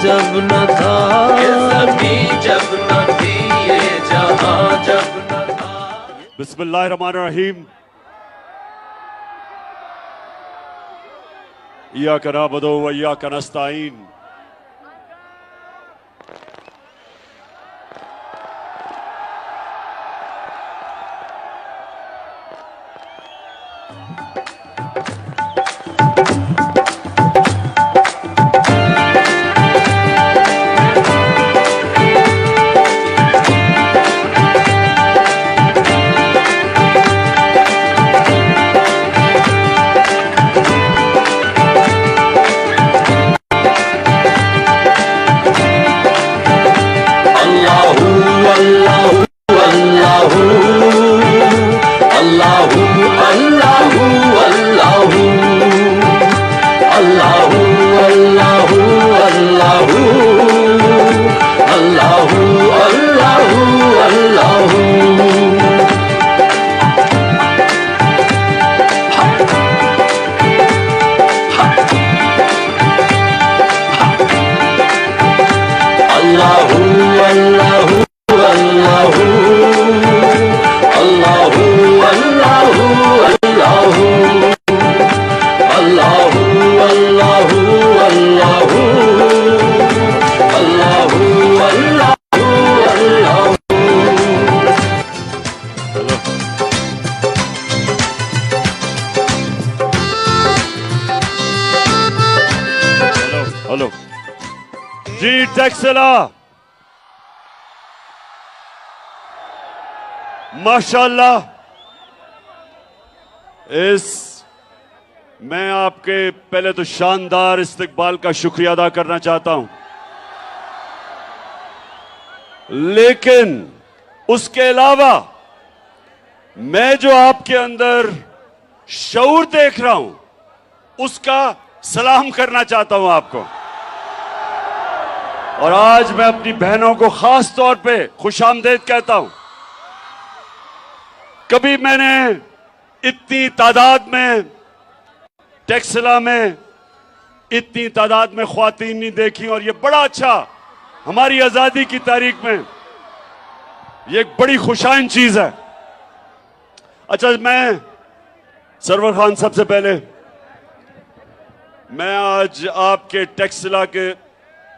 जब न था, ये ज़मीं जब न थी, ये जहां जब न था। बिस्मिल्लाहिर्रहमानिर्रहीम। इय्याका नअबुदु व इय्याका नस्तईन। हेलो जी, टेक्सला माशाल्लाह। मैं आपके पहले तो शानदार इस्तकबाल का शुक्रिया अदा करना चाहता हूं, लेकिन उसके अलावा मैं जो आपके अंदर शऊर देख रहा हूं उसका सलाम करना चाहता हूं आपको। और आज मैं अपनी बहनों को खास तौर पे खुशामदीद कहता हूं। कभी मैंने इतनी तादाद में टेक्सला में इतनी तादाद में ख्वातीन नहीं देखी, और ये बड़ा अच्छा, हमारी आजादी की तारीख में ये एक बड़ी खुशाइन चीज है। अच्छा, मैं सरवर खान, सबसे पहले मैं आज आपके टेक्सला के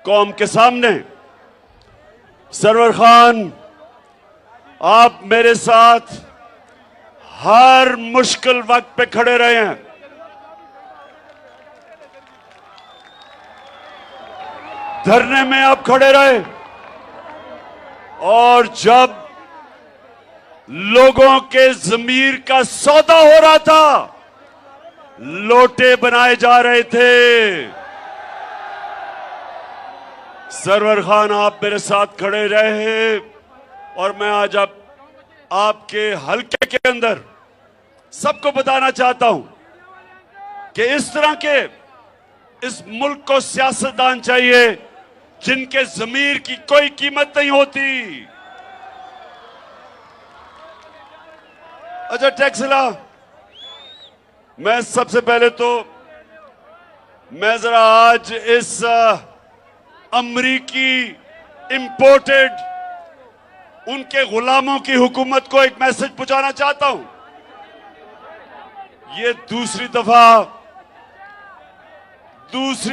कौम के सामने, सरवर खान, आप मेरे साथ हर मुश्किल वक्त पे खड़े रहे हैं। धरने में आप खड़े रहे, और जब लोगों के ज़मीर का सौदा हो रहा था, लोटे बनाए जा रहे थे, सरवर खान आप मेरे साथ खड़े रहे। और मैं आज आपके हलके के अंदर सबको बताना चाहता हूं कि इस तरह के इस मुल्क को सियासतदान चाहिए जिनके ज़मीर की कोई कीमत नहीं होती। अच्छा टेक्सला, मैं सबसे पहले तो मैं जरा आज इस अमरीकी इंपोर्टेड उनके गुलामों की हुकूमत को एक मैसेज पहुंचाना चाहता हूं। ये दूसरी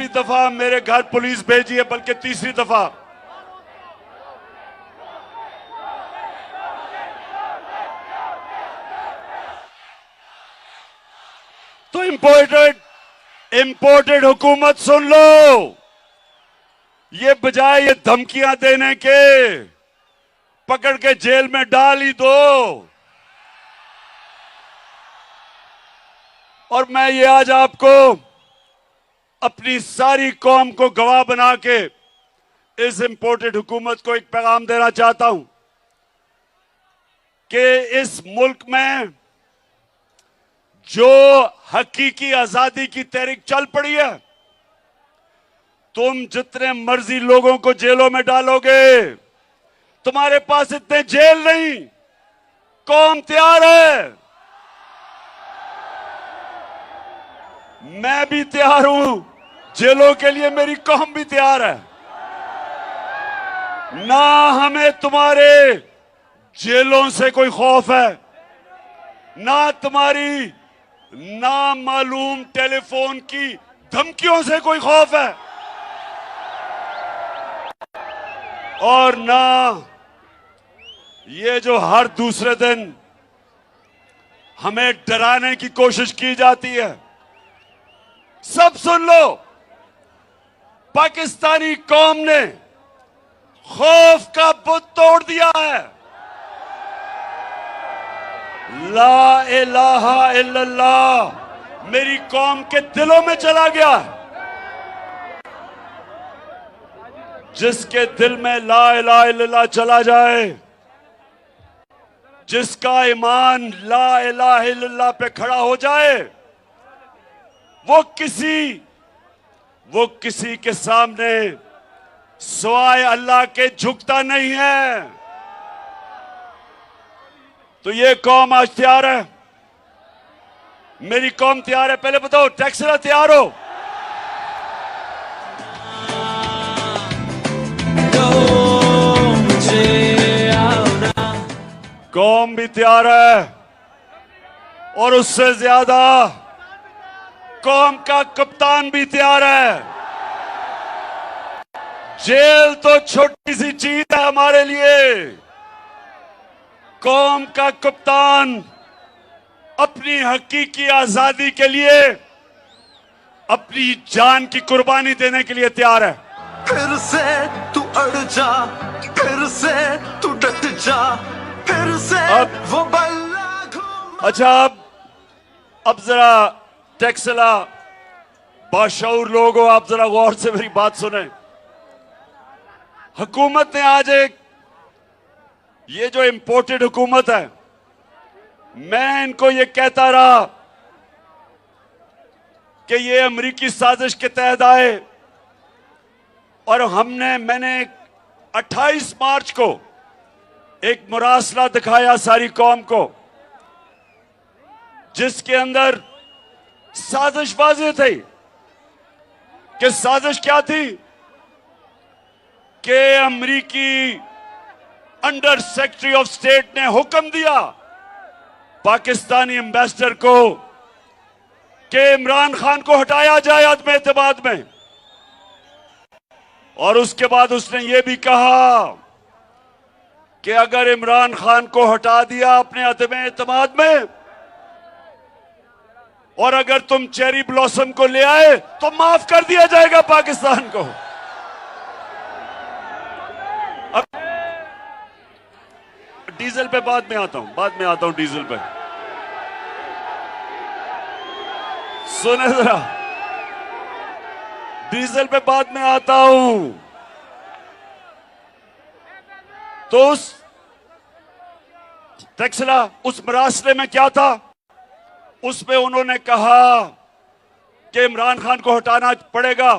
दफा मेरे घर पुलिस भेजी है, बल्कि तीसरी दफा। तो इंपोर्टेड हुकूमत सुन लो, ये बजाय ये धमकियां देने के पकड़ के जेल में डाल ही दो। और मैं ये आज आपको अपनी सारी कौम को गवाह बना के इस इंपोर्टेड हुकूमत को एक पैगाम देना चाहता हूं कि इस मुल्क में जो हकीकी आजादी की तहरीक चल पड़ी है, तुम जितने मर्जी लोगों को जेलों में डालोगे, तुम्हारे पास इतने जेल नहीं। कौम तैयार है, मैं भी तैयार हूं, जेलों के लिए मेरी कौम भी तैयार है। ना हमें तुम्हारे जेलों से कोई खौफ है, ना तुम्हारी नामालूम टेलीफोन की धमकियों से कोई खौफ है, और ना ये जो हर दूसरे दिन हमें डराने की कोशिश की जाती है। सब सुन लो, पाकिस्तानी कौम ने खौफ का बुत तोड़ दिया है। ला इलाहा इल्लल्लाह मेरी कौम के दिलों में चला गया है। जिसके दिल में ला इलाहा इल्लल्लाह चला जाए, जिसका ईमान ला इलाहा इल्लल्लाह पे खड़ा हो जाए, वो किसी के सामने सिवाय अल्लाह के झुकता नहीं है। तो ये कौम आज तैयार है, मेरी कौम तैयार है। पहले बताओ, टेक्सला तैयार हो? कौम भी तैयार है, और उससे ज्यादा कौम का कप्तान भी तैयार है। जेल तो छोटी सी चीज है हमारे लिए, कौम का कप्तान अपनी हकीकी आजादी के लिए अपनी जान की कुर्बानी देने के लिए तैयार है। फिर से तू अड़ जा, फिर से तू डट जा, फिर से अब वो बल्ला घूम। अच्छा, अब जरा टेक्सला बाशऊर लोग हो, आप जरा गौर से मेरी बात सुने। हुकूमत ने आज ये जो इंपोर्टेड हुकूमत है, मैं इनको ये कहता रहा कि ये अमेरिकी साजिश के तहत आए, और मैंने 28 मार्च को एक मुरासला दिखाया सारी कौम को, जिसके अंदर साजिश वाज़ेह थी। कि साजिश क्या थी? कि अमेरिकी अंडर सेक्रेटरी ऑफ स्टेट ने हुक्म दिया पाकिस्तानी एम्बेसडर को कि इमरान खान को हटाया जाए अदम एतमाद में, और उसके बाद उसने ये भी कहा कि अगर इमरान खान को हटा दिया अपने अदम एतमाद में, और अगर तुम चेरी ब्लॉसम को ले आए तो माफ कर दिया जाएगा पाकिस्तान को। अब डीजल पे बाद में आता हूं, डीजल पे सुने जरा, डीजल पे बाद में आता हूं। तो उस टेक्सला, उस मरासले में क्या था? उसमें उन्होंने कहा कि इमरान खान को हटाना पड़ेगा,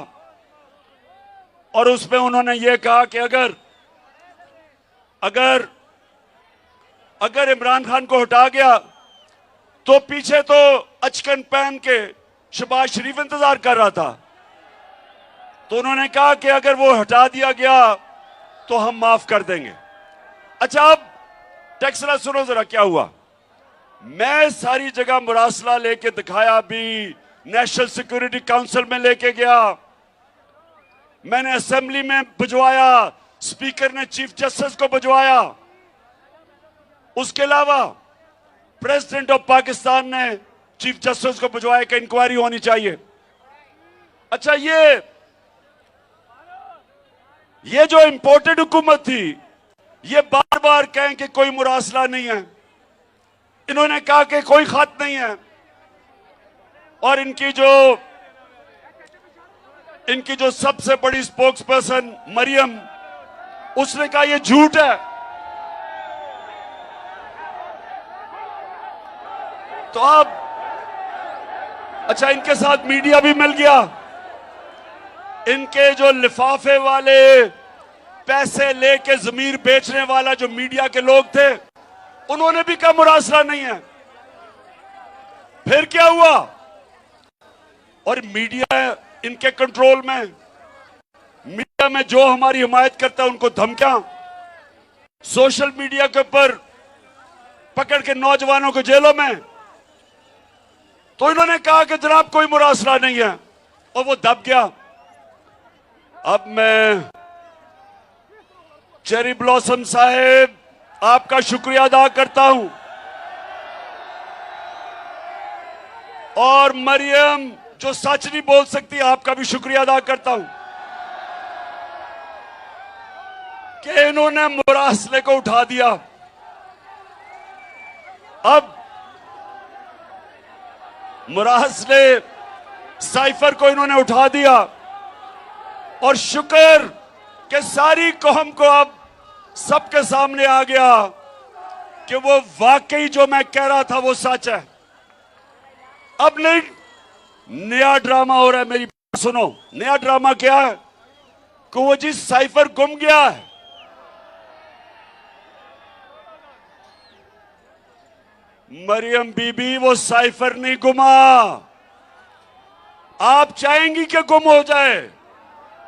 और उसमें उन्होंने यह कहा कि अगर इमरान खान को हटा गया तो पीछे तो अचकन पहन के शहबाज शरीफ इंतजार कर रहा था। तो उन्होंने कहा कि अगर वो हटा दिया गया तो हम माफ कर देंगे। अच्छा, अब टेक्सला सुनो जरा क्या हुआ। मैं सारी जगह मुरासला लेके दिखाया, भी नेशनल सिक्योरिटी काउंसिल में लेके गया, मैंने असेंबली में भिजवाया, स्पीकर ने चीफ जस्टिस को भिजवाया, उसके अलावा प्रेसिडेंट ऑफ पाकिस्तान ने चीफ जस्टिस को भिजवाया कि इंक्वायरी होनी चाहिए। अच्छा, ये जो इंपोर्टेड हुकूमत थी, ये बार बार कहें कि कोई मुरासला नहीं है, इन्होंने कहा कि कोई खत नहीं है, और इनकी जो सबसे बड़ी स्पोक्स पर्सन मरियम, उसने कहा ये झूठ है। तो अब अच्छा, इनके साथ मीडिया भी मिल गया, इनके जो लिफाफे वाले पैसे लेके जमीर बेचने वाला जो मीडिया के लोग थे, उन्होंने भी कहा मुरासला नहीं है। फिर क्या हुआ? और मीडिया इनके कंट्रोल में, मीडिया मीडिया में जो हमारी हिमायत करता है उनको धमकियां, सोशल मीडिया के ऊपर पकड़ के नौजवानों को जेलों में। तो इन्होंने कहा कि जनाब कोई मुरासला नहीं है और वो दब गया। अब मैं चेरी ब्लॉसम साहेब आपका शुक्रिया अदा करता हूं, और मरियम जो सच नहीं बोल सकती आपका भी शुक्रिया अदा करता हूं कि इन्होंने मुरासले को उठा दिया। अब मुरासले साइफर को इन्होंने उठा दिया, और शुक्र कि सारी कौम को अब सबके सामने आ गया कि वो वाकई जो मैं कह रहा था वो सच है। अब नहीं नया ड्रामा हो रहा है, मेरी बात सुनो। नया ड्रामा क्या है कि वो जी साइफर गुम गया है। मरियम बीबी वो साइफर नहीं गुमा। आप चाहेंगी कि गुम हो जाए,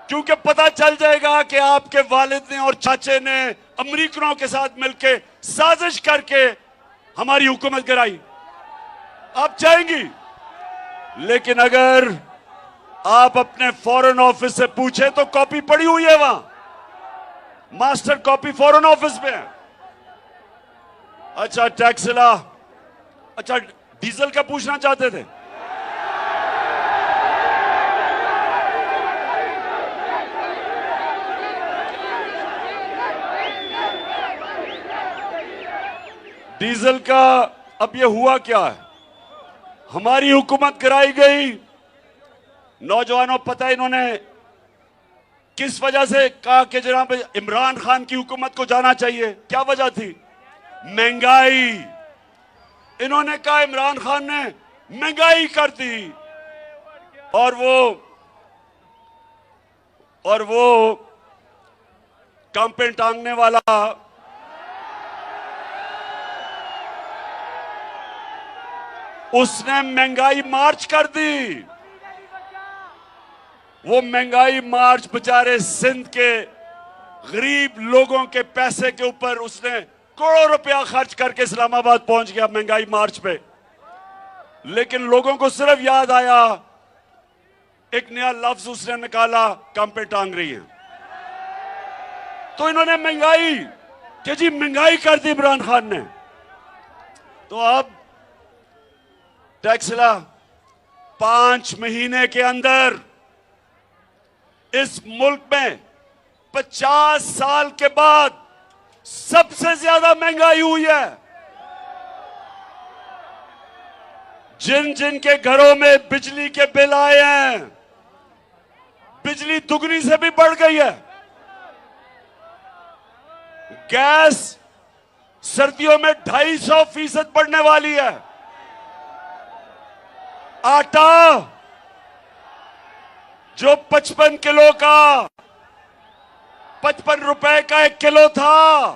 क्योंकि पता चल जाएगा कि आपके वालिद ने और चाचे ने अमेरिकनों के साथ मिलकर साजिश करके हमारी हुकूमत गिराई। आप चाहेंगी, लेकिन अगर आप अपने फॉरेन ऑफिस से पूछे तो कॉपी पड़ी हुई है वहां, मास्टर कॉपी फॉरेन ऑफिस में है। अच्छा टैक्सिला, अच्छा डीजल का पूछना चाहते थे? डीजल का अब ये हुआ क्या है? हमारी हुकूमत कराई गई। नौजवानों पता है इन्होंने किस वजह से कहा कि जनाब इमरान खान की हुकूमत को जाना चाहिए? क्या वजह थी? महंगाई। इन्होंने कहा इमरान खान ने महंगाई कर दी, और वो कांपे टांगने वाला उसने महंगाई मार्च कर दी। वो महंगाई मार्च बेचारे सिंध के गरीब लोगों के पैसे के ऊपर उसने करोड़ों रुपया खर्च करके इस्लामाबाद पहुंच गया महंगाई मार्च पे। लेकिन लोगों को सिर्फ याद आया, एक नया लफ्ज उसने निकाला, कांपे टांग रही है। तो इन्होंने महंगाई कि जी महंगाई कर दी इमरान खान ने। तो अब टैक्सला 5 महीने के अंदर इस मुल्क में 50 साल के बाद सबसे ज्यादा महंगाई हुई है। जिन जिन के घरों में बिजली के बिल आए हैं, बिजली दुगनी से भी बढ़ गई है। गैस सर्दियों में 250% बढ़ने वाली है। आटा जो 55 किलो का 55 रुपए का 1 किलो था,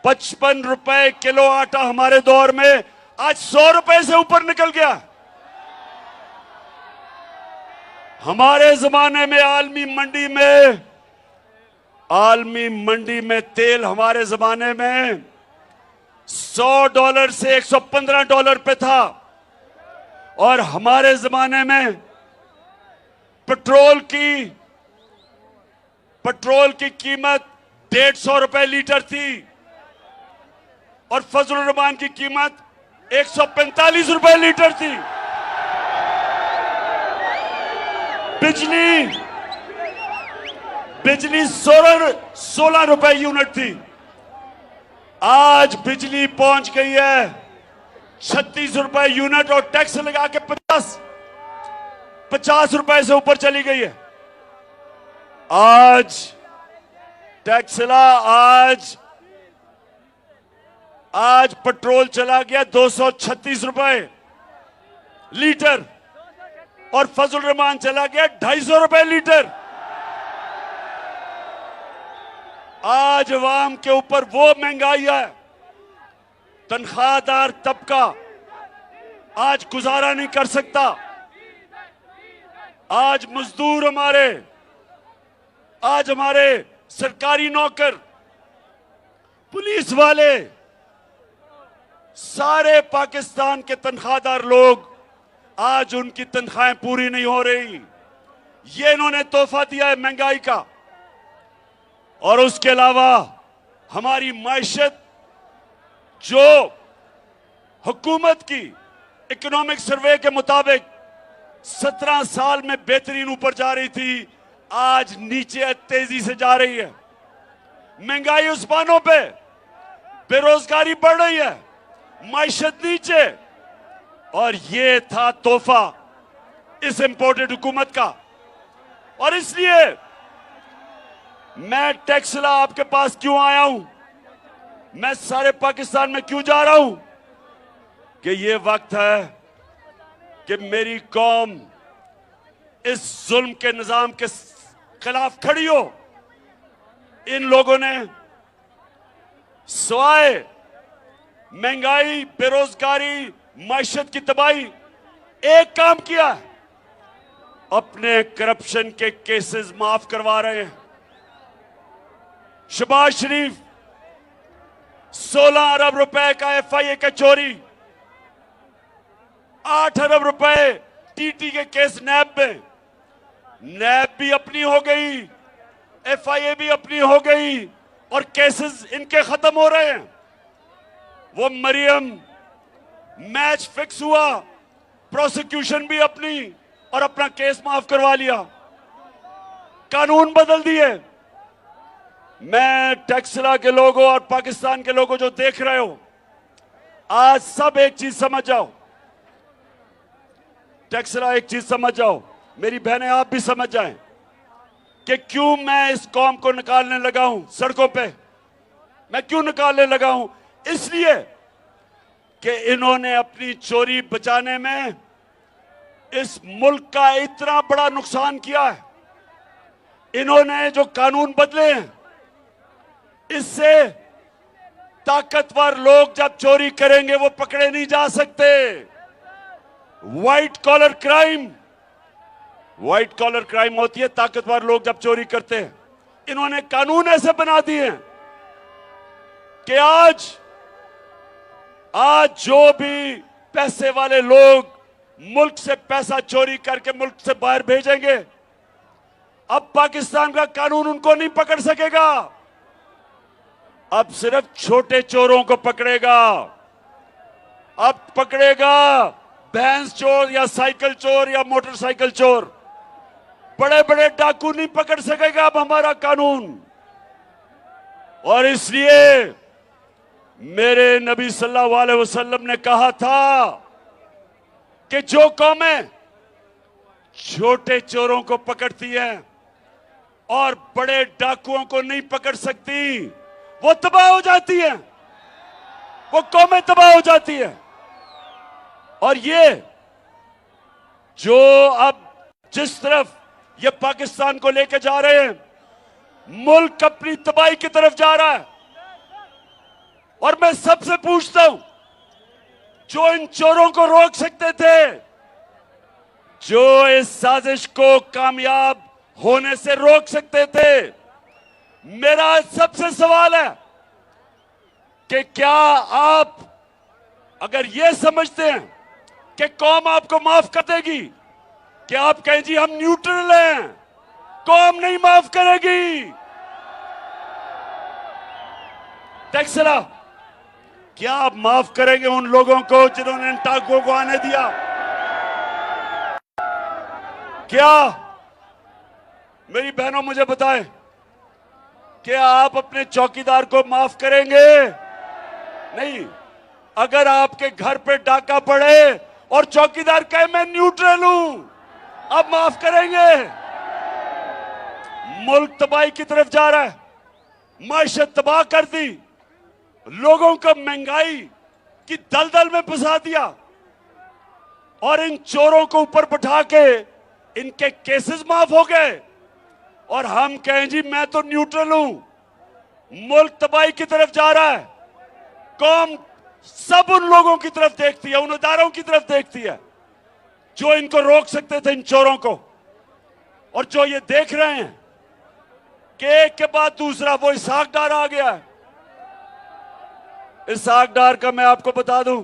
55 रुपए किलो आटा हमारे दौर में आज 100 रुपए से ऊपर निकल गया। हमारे जमाने में आलमी मंडी में तेल हमारे जमाने में $100 से $115 पे था, और हमारे जमाने में पेट्रोल की कीमत 150 रुपए लीटर थी, और फजलुर रहमान की कीमत 145 रुपए लीटर थी। बिजली 16 रुपए यूनिट थी। आज बिजली पहुंच गई है 36 रुपए यूनिट, और टैक्स लगा के 50 रुपए से ऊपर चली गई है। आज टैक्सला आज पेट्रोल चला गया 236 रुपए लीटर, और फजल रहमान चला गया 250 रुपए लीटर। आज अवाम के ऊपर वो महंगाई है, तनख्वाहदार तबका आज गुजारा नहीं कर सकता। आज मजदूर हमारे आज हमारे सरकारी नौकर, पुलिस वाले, सारे पाकिस्तान के तनख्वाहदार लोग, आज उनकी तनख्वाहें पूरी नहीं हो रही। ये इन्होंने तोहफा दिया है महंगाई का। और उसके अलावा हमारी मायशत, जो हुकूमत की इकोनॉमिक सर्वे के मुताबिक 17 साल में बेहतरीन ऊपर जा रही थी, आज नीचे तेजी से जा रही है। महंगाई उस्मानों पे, बेरोजगारी बढ़ रही है, मायशत नीचे। और ये था तोहफा इस इंपोर्टेड हुकूमत का। और इसलिए मैं टेक्सला आपके पास क्यों आया हूं, मैं सारे पाकिस्तान में क्यों जा रहा हूं, कि ये वक्त है कि मेरी कौम इस जुल्म के निजाम के खिलाफ खड़ी हो। इन लोगों ने सिवाय महंगाई, बेरोजगारी, मायशत की तबाही एक काम किया है, अपने करप्शन के केसेस माफ करवा रहे हैं। शहबाज शरीफ 16 अरब रुपए का FIA का चोरी, 8 अरब रुपए TT के केस नैब में, नैब भी अपनी हो गई, FIA भी अपनी हो गई और केसेस इनके खत्म हो रहे हैं। वो मरियम मैच फिक्स हुआ, प्रोसिक्यूशन भी अपनी और अपना केस माफ करवा लिया, कानून बदल दिए। मैं टेक्सला के लोगों और पाकिस्तान के लोगों जो देख रहे हो, आज सब एक चीज समझ जाओ, टेक्सला एक चीज समझ जाओ, मेरी बहनें आप भी समझ जाएं कि क्यों मैं इस कौम को निकालने लगा हूं सड़कों पे। मैं क्यों निकालने लगा हूं? इसलिए कि इन्होंने अपनी चोरी बचाने में इस मुल्क का इतना बड़ा नुकसान किया है। इन्होंने जो कानून बदले हैं, इससे ताकतवर लोग जब चोरी करेंगे वो पकड़े नहीं जा सकते। व्हाइट कॉलर क्राइम होती है ताकतवर लोग जब चोरी करते हैं। इन्होंने कानून ऐसे बना दिए हैं कि आज जो भी पैसे वाले लोग मुल्क से पैसा चोरी करके मुल्क से बाहर भेजेंगे, अब पाकिस्तान का कानून उनको नहीं पकड़ सकेगा। अब सिर्फ छोटे चोरों को पकड़ेगा। अब पकड़ेगा भैंस चोर या साइकिल चोर या मोटरसाइकिल चोर। बड़े बड़े डाकू नहीं पकड़ सकेगा अब हमारा कानून। और इसलिए मेरे नबी सल्लल्लाहु अलैहि वसल्लम ने कहा था कि जो कौमें छोटे चोरों को पकड़ती हैं और बड़े डाकुओं को नहीं पकड़ सकती, वो तबाह हो जाती है, वो कौमें तबाह हो जाती है। और ये जो अब जिस तरफ ये पाकिस्तान को लेकर जा रहे हैं, मुल्क अपनी तबाही की तरफ जा रहा है। और मैं सबसे पूछता हूं, जो इन चोरों को रोक सकते थे, जो इस साजिश को कामयाब होने से रोक सकते थे, मेरा सबसे सवाल है कि क्या आप अगर यह समझते हैं कि कौम आपको माफ कर देगी, कि आप कहें जी हम न्यूट्रल हैं, कौम नहीं माफ करेगी। टेक्सला, क्या आप माफ करेंगे उन लोगों को जिन्होंने इन टाकों को आने दिया? क्या मेरी बहनों मुझे बताएं, क्या आप अपने चौकीदार को माफ करेंगे? नहीं। अगर आपके घर पे डाका पड़े और चौकीदार कहे मैं न्यूट्रल हूं, आप माफ करेंगे? मुल्क तबाही की तरफ जा रहा है, मायशत तबाह कर दी, लोगों को महंगाई की दलदल में फंसा दिया और इन चोरों को ऊपर बैठा के इनके केसेस माफ हो गए और हम कहें जी मैं तो न्यूट्रल हूं। मुल्क तबाही की तरफ जा रहा है, कौम सब उन लोगों की तरफ देखती है, उन इदारों की तरफ देखती है जो इनको रोक सकते थे, इन चोरों को। और जो ये देख रहे हैं कि एक के बाद दूसरा वो इसहाक डार आ गया है। इसहाक डार का मैं आपको बता दूं,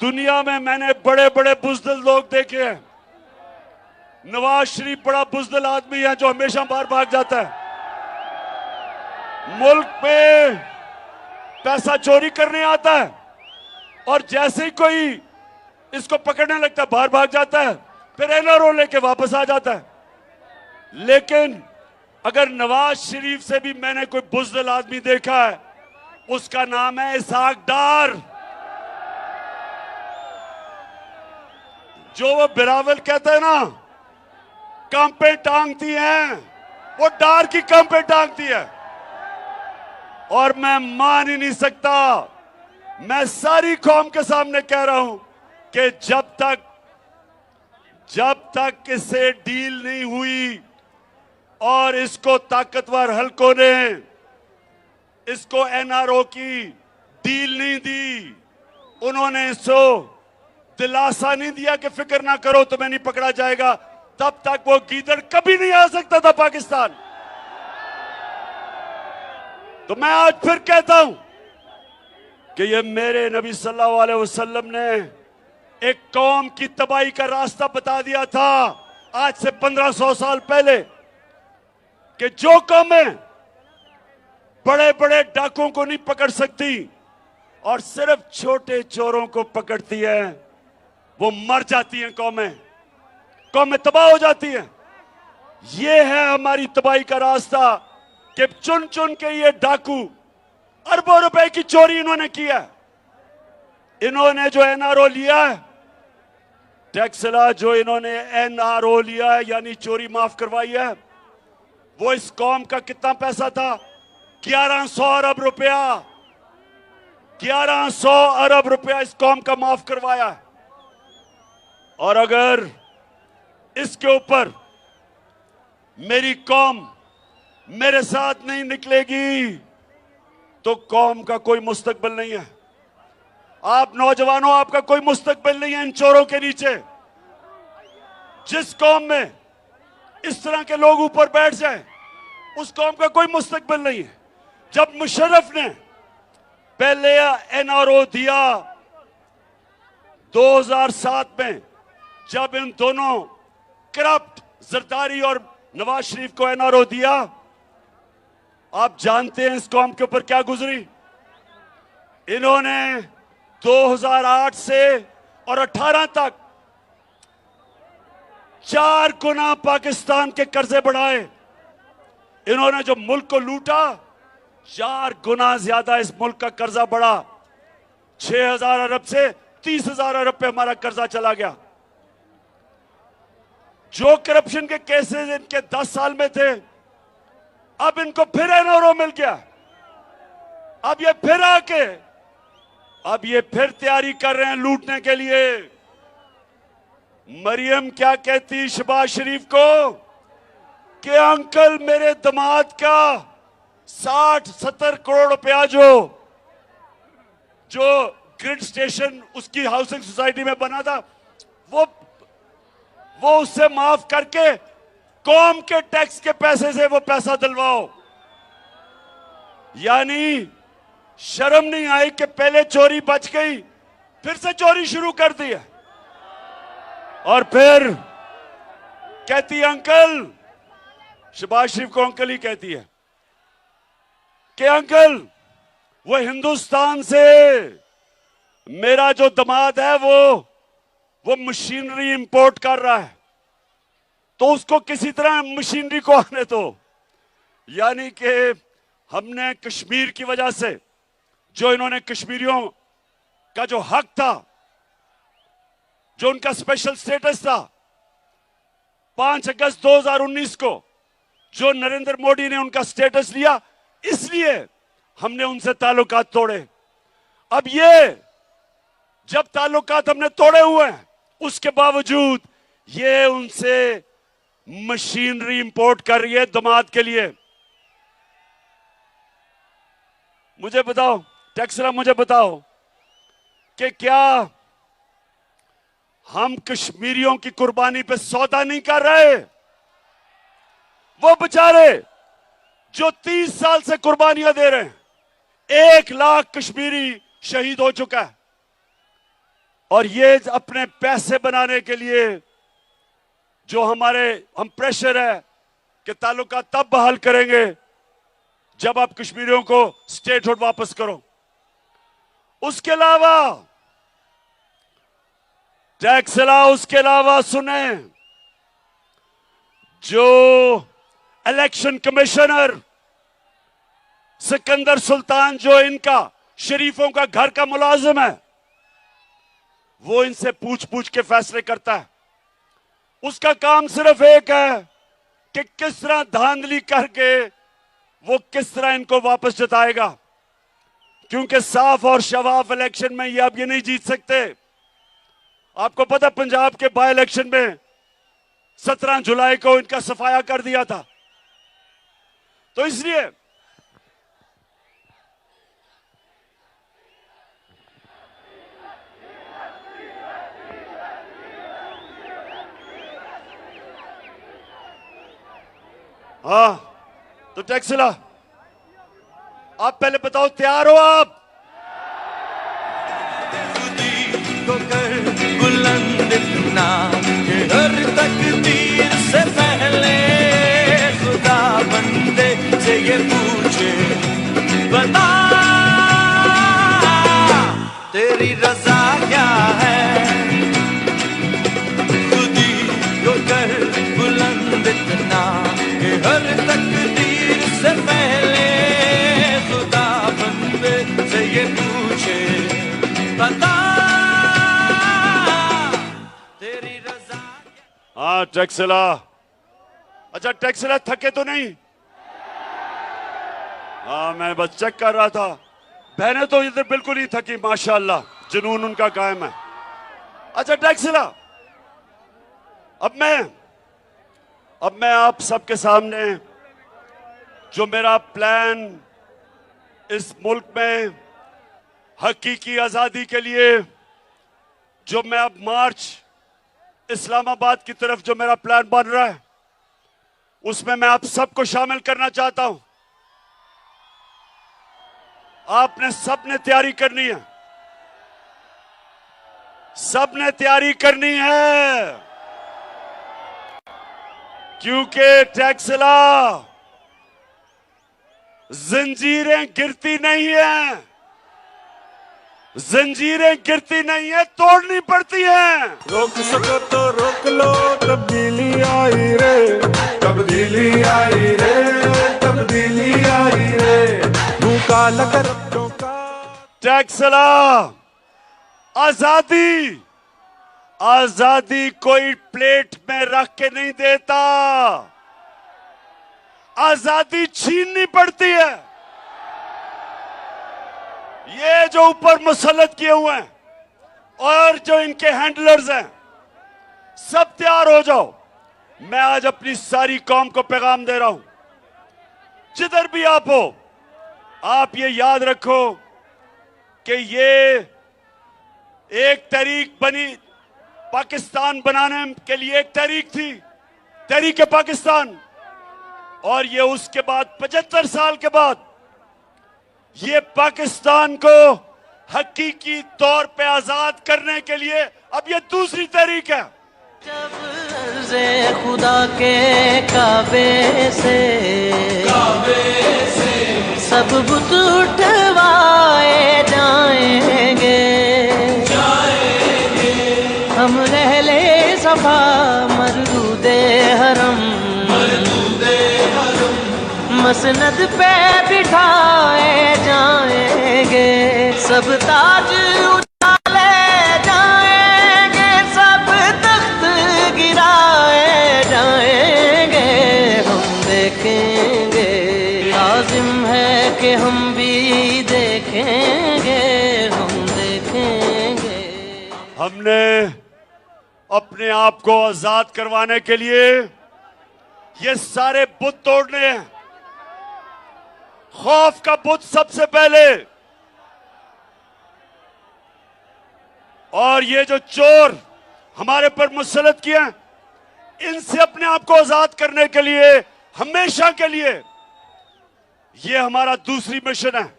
दुनिया में मैंने बड़े बड़े बुज़दिल लोग देखे हैं। नवाज शरीफ बड़ा बुज़दिल आदमी है जो हमेशा बाहर भाग जाता है, मुल्क में पैसा चोरी करने आता है और जैसे ही कोई इसको पकड़ने लगता है बाहर भाग जाता है, फिर एनआरओ लेके वापस आ जाता है। लेकिन अगर नवाज शरीफ से भी मैंने कोई बुज़दिल आदमी देखा है, उसका नाम है इसहाक डार। जो वो बिरावल कहते हैं ना, काम पे टांगती हैं, वो डार की काम पे टांगती है। और मैं मान ही नहीं सकता, मैं सारी कौम के सामने कह रहा हूं कि जब तक इससे डील नहीं हुई और इसको ताकतवर हलकों ने इसको एनआरओ की डील नहीं दी, उन्होंने इसको दिलासा नहीं दिया कि फिक्र ना करो तुम्हें नहीं पकड़ा जाएगा, तब तक वो गीदड़ कभी नहीं आ सकता था पाकिस्तान। तो मैं आज फिर कहता हूं कि ये मेरे नबी सल्लल्लाहु अलैहि वसल्लम ने एक कौम की तबाही का रास्ता बता दिया था आज से 1500 साल पहले, कि जो कौमें बड़े बड़े डाकुओं को नहीं पकड़ सकती और सिर्फ छोटे चोरों को पकड़ती है, वो मर जाती हैं, कौमें तबाह हो जाती हैं। ये है हमारी तबाही का रास्ता कि चुन चुन के ये डाकू अरबों रुपए की चोरी इन्होंने किया। इन्होंने जो एनआरओ लिया है, टैक्सला जो इन्होंने एनआरओ लिया है यानी चोरी माफ करवाई है, वो इस कौम का कितना पैसा था? 1100 अरब रुपया, 1100 अरब रुपया इस कौम का माफ करवाया है। और अगर इसके ऊपर मेरी कौम मेरे साथ नहीं निकलेगी तो कौम का कोई मुस्तकबिल नहीं है। आप नौजवानों, आपका कोई मुस्तकबिल नहीं है इन चोरों के नीचे। जिस कौम में इस तरह के लोग ऊपर बैठ जाएं, उस कौम का कोई मुस्तकबिल नहीं है। जब मुशर्रफ ने पहले एनआरओ दिया 2007 में, जब इन दोनों करप्ट जरदारी और नवाज शरीफ को एनआरओ दिया, आप जानते हैं इस कौम के ऊपर क्या गुजरी? इन्होंने 2008 से और 18 तक 4 गुना पाकिस्तान के कर्जे बढ़ाए। इन्होंने जो मुल्क को लूटा, 4 गुना ज्यादा इस मुल्क का कर्जा बढ़ा। 6000 अरब से 30,000 अरब पे हमारा कर्जा चला गया। जो करप्शन के केसेस इनके 10 साल में थे, अब इनको फिर एनआरओ मिल गया। अब ये फिर आके तैयारी कर रहे हैं लूटने के लिए। मरियम क्या कहती शहबाज शरीफ को कि अंकल मेरे दामाद का 60-70 करोड़ रुपया जो ग्रिड स्टेशन उसकी हाउसिंग सोसाइटी में बना था, वो उससे माफ करके कौम के टैक्स के पैसे से वो पैसा दिलवाओ। यानी शर्म नहीं आई कि पहले चोरी बच गई, फिर से चोरी शुरू कर दी है। और फिर कहती अंकल, शहबाज शरीफ को अंकल ही कहती है कि अंकल वो हिंदुस्तान से मेरा जो दामाद है वो मशीनरी इंपोर्ट कर रहा है, तो उसको किसी तरह मशीनरी को आने दो। यानी कि हमने कश्मीर की वजह से, जो इन्होंने कश्मीरियों का जो हक था, जो उनका स्पेशल स्टेटस था, 5 अगस्त 2019 को जो नरेंद्र मोदी ने उनका स्टेटस लिया, इसलिए हमने उनसे ताल्लुकात तोड़े। अब ये जब ताल्लुकात हमने तोड़े हुए हैं, उसके बावजूद ये उनसे मशीनरी इंपोर्ट कर रही है दामाद के लिए। मुझे बताओ टैक्सला, मुझे बताओ कि क्या हम कश्मीरियों की कुर्बानी पे सौदा नहीं कर रहे? वो बेचारे जो 30 साल से कुर्बानियां दे रहे हैं, 1 लाख कश्मीरी शहीद हो चुका है। और ये अपने पैसे बनाने के लिए जो हम प्रेशर है कि ताल्लुकात तब बहाल करेंगे जब आप कश्मीरियों को स्टेटहुड वापस करो। उसके अलावा टैक्सला, उसके अलावा सुने, जो इलेक्शन कमिश्नर सिकंदर सुल्तान, जो इनका शरीफों का घर का मुलाजिम है, वो इनसे पूछ पूछ के फैसले करता है। उसका काम सिर्फ एक है कि किस तरह धांधली करके वो किस तरह इनको वापस जिताएगा, क्योंकि साफ और शफाफ इलेक्शन में ये अब ये नहीं जीत सकते। आपको पता पंजाब के बाय इलेक्शन में 17 जुलाई को इनका सफाया कर दिया था। तो इसलिए हाँ, तो टैक्सला आप पहले बताओ, तैयार हो आप? को कर बुलंद इतना कि हर तकदीर से पहले खुदा बंदे से ये पूछे, बता तेरी रजा क्या है। खुदी को कर बुलंद इतना कि हर तकदीर से पहले खुदा बंदे से ये पूछे, बता तेरी रजा। हाँ टैक्सला, अच्छा टैक्सला थके तो नहीं? हाँ मैं बस चेक कर रहा था। बहनें तो इधर बिल्कुल नहीं थकी, माशाल्लाह, जुनून उनका कायम है। अच्छा टैक्सला, अब मैं आप सबके सामने जो मेरा प्लान इस मुल्क में हकीकी आजादी के लिए, जो मैं अब मार्च इस्लामाबाद की तरफ जो मेरा प्लान बन रहा है, उसमें मैं आप सबको शामिल करना चाहता हूं। आपने सबने तैयारी करनी है, सबने तैयारी करनी है, क्योंकि टैक्सला जंजीरें गिरती नहीं है, जंजीरें गिरती नहीं है, तोड़नी पड़ती है। रोक सको तो रोक लो, तब्दीली आई रे, तब्दीली आई रे, तब्दीली आई रे, मुंह काला कर का। टैक्सला, आजादी, आजादी कोई प्लेट में रख के नहीं देता, आजादी छीननी पड़ती है। ये जो ऊपर मुसल्लत किए हुए हैं और जो इनके हैंडलर्स हैं, सब तैयार हो जाओ। मैं आज अपनी सारी कौम को पैगाम दे रहा हूं, जिधर भी आप हो, आप ये याद रखो कि ये एक तहरीक बनी, पाकिस्तान बनाने के लिए एक तहरीक थी, तहरीक पाकिस्तान, और ये उसके बाद 75 साल के बाद ये पाकिस्तान को हकीकी तौर पे आजाद करने के लिए अब ये दूसरी तहरीक है। जब अर्ज़े खुदा के काबे से सब बुत उठवाए जाएंगे, हम रहले सफा मरदूदे हरम, मसनद पे बिठाए जाएंगे, सब ताज उछाले जाएंगे, सब तख्त गिराए जाएंगे, हम देखेंगे, लाजिम है कि हम भी देखेंगे, हम देखेंगे। हमने अपने आप को आजाद करवाने के लिए ये सारे बुत तोड़ने हैं। खौफ का बुत सबसे पहले, और ये जो चोर हमारे पर मुसल्लत किए हैं, इनसे अपने आप को आजाद करने के लिए, हमेशा के लिए ये हमारा दूसरी मिशन है।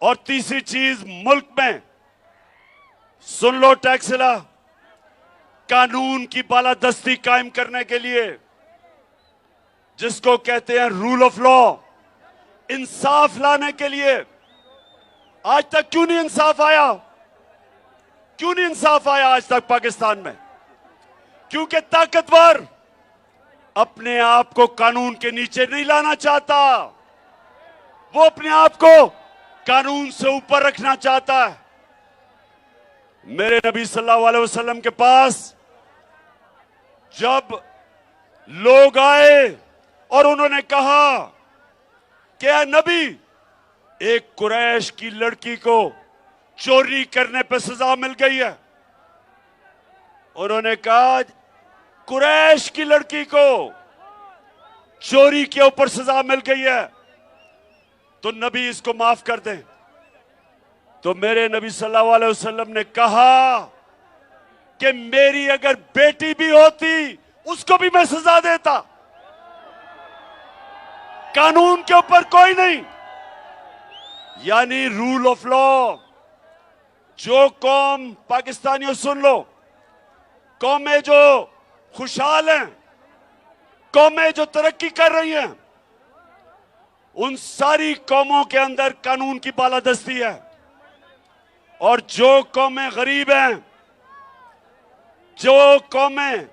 और तीसरी चीज, मुल्क में सुन लो टैक्सिला, कानून की बालादस्ती कायम करने के लिए, जिसको कहते हैं रूल ऑफ लॉ, इंसाफ लाने के लिए आज तक क्यों नहीं इंसाफ आया? क्यों नहीं इंसाफ आया आज तक पाकिस्तान में? क्योंकि ताकतवर अपने आप को कानून के नीचे नहीं लाना चाहता, वो अपने आप को कानून से ऊपर रखना चाहता है। मेरे नबी सल्लल्लाहु अलैहि वसल्लम के पास जब लोग आए और उन्होंने कहा कि ऐ नबी, एक कुरैश की लड़की को चोरी करने पर सजा मिल गई है। उन्होंने कहा कुरैश की लड़की को चोरी के ऊपर सजा मिल गई है, तो नबी इसको माफ कर दें। तो मेरे नबी सल्लल्लाहु अलैहि वसल्लम ने कहा कि मेरी अगर बेटी भी होती उसको भी मैं सजा देता, कानून के ऊपर कोई नहीं। यानी रूल ऑफ लॉ। जो कौम, पाकिस्तानियों सुन लो, कौमें जो खुशहाल हैं, कौमें जो तरक्की कर रही हैं, उन सारी कौमों के अंदर कानून की बालादस्ती है। और जो कौमें गरीब हैं, जो कौमें